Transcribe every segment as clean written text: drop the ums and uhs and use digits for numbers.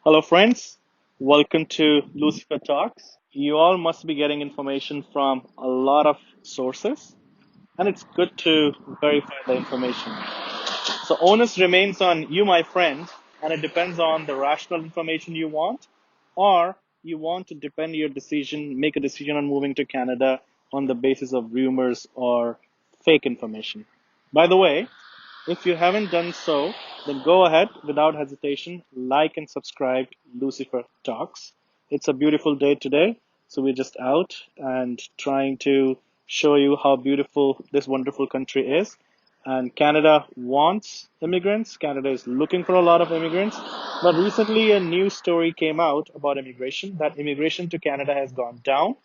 Hello, friends. Welcome to Lucifer Talks. You all must be getting information from a lot of sources, and it's good to verify the information. So, onus remains on you, my friend, and it depends on the rational information you want, or you want to depend your decision, make a decision on moving to Canada on the basis of rumors or fake information. By the way, if you haven't done so, then go ahead without hesitation, like and subscribe Lucifer Talks. It's a beautiful day today, so we're just out and trying to show you how beautiful this wonderful country is. And Canada wants immigrants. Canada is looking for a lot of immigrants. But recently, a news story came out about immigration that immigration to Canada has gone down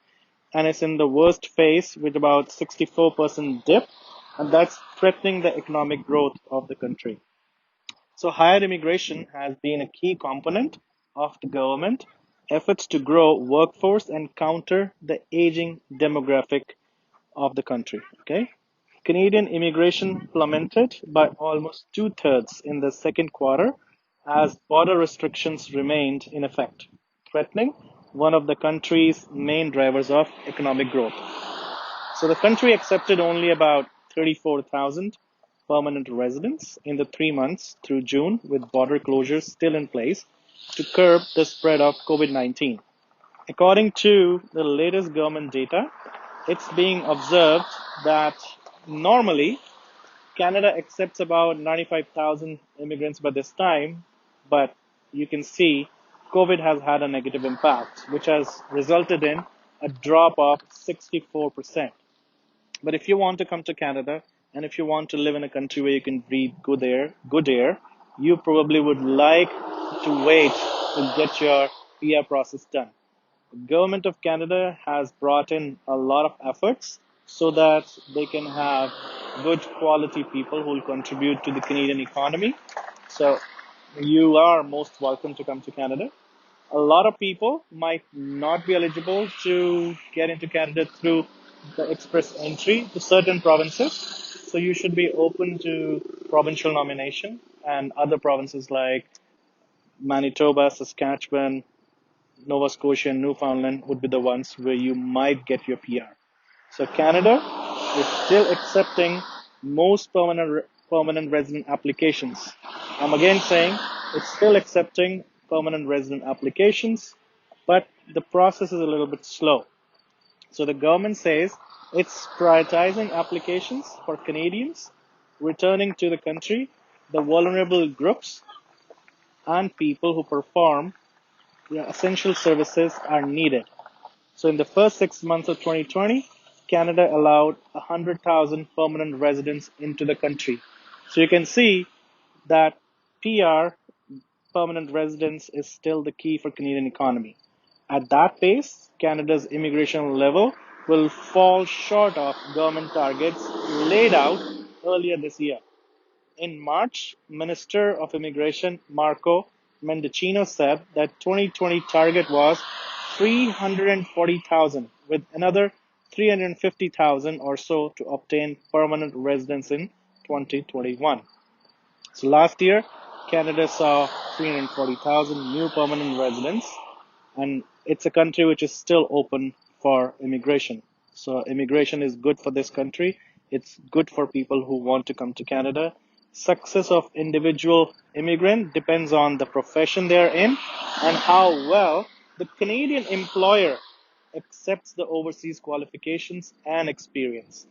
and it's in the worst phase with about 64% dip, and that's threatening the economic growth of the country. So higher immigration has been a key component of the government efforts to grow workforce and counter the aging demographic of the country. Okay. Canadian immigration plummeted by almost two-thirds in the second quarter as border restrictions remained in effect, threatening one of the country's main drivers of economic growth. So the country accepted only about 34,000 permanent residents in the 3 months through June, with border closures still in place to curb the spread of COVID-19. According to the latest government data, it's being observed that normally Canada accepts about 95,000 immigrants by this time, but you can see COVID has had a negative impact, which has resulted in a drop of 64%. But if you want to come to Canada and if you want to live in a country where you can breathe good air, you probably would like to wait to get your PR process done. The government of Canada has brought in a lot of efforts so that they can have good quality people who will contribute to the Canadian economy. So you are most welcome to come to Canada. A lot of people might not be eligible to get into Canada through the express entry to certain provinces. So you should be open to provincial nomination, and other provinces like Manitoba, Saskatchewan, Nova Scotia, and Newfoundland would be the ones where you might get your PR. So Canada is still accepting most permanent resident applications. I'm again saying it's still accepting permanent resident applications, but the process is a little bit slow. So the government says it's prioritizing applications for Canadians returning to the country, the vulnerable groups, and people who perform essential services are needed. So in the first 6 months of 2020, Canada allowed 100,000 permanent residents into the country. So you can see that PR, permanent residence, is still the key for Canadian economy. At that pace, Canada's immigration level will fall short of government targets laid out earlier this year. In March, Minister of Immigration Marco Mendicino said that 2020 target was 340,000, with another 350,000 or so to obtain permanent residence in 2021. So last year, Canada saw 340,000 new permanent residents, and it's a country which is still open for immigration. So immigration is good for this country. It's good for people who want to come to Canada. Success of individual immigrant depends on the profession they're in and how well the Canadian employer accepts the overseas qualifications and experience.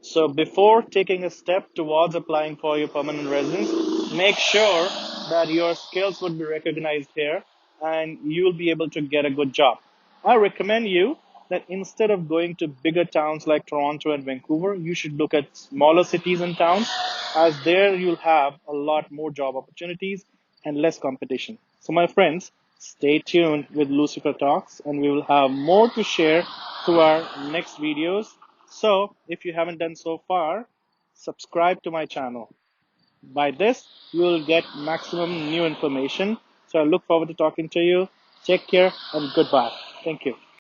So before taking a step towards applying for your permanent residence, make sure that your skills would be recognized here and you'll be able to get a good job. I recommend you that instead of going to bigger towns like Toronto and Vancouver, you should look at smaller cities and towns, as there you'll have a lot more job opportunities and less competition. So my friends, stay tuned with Lucifer Talks, and we will have more to share through our next videos. So if you haven't done so far, subscribe to my channel. By this, you will get maximum new information. So I look forward to talking to you. Take care and goodbye. Thank you.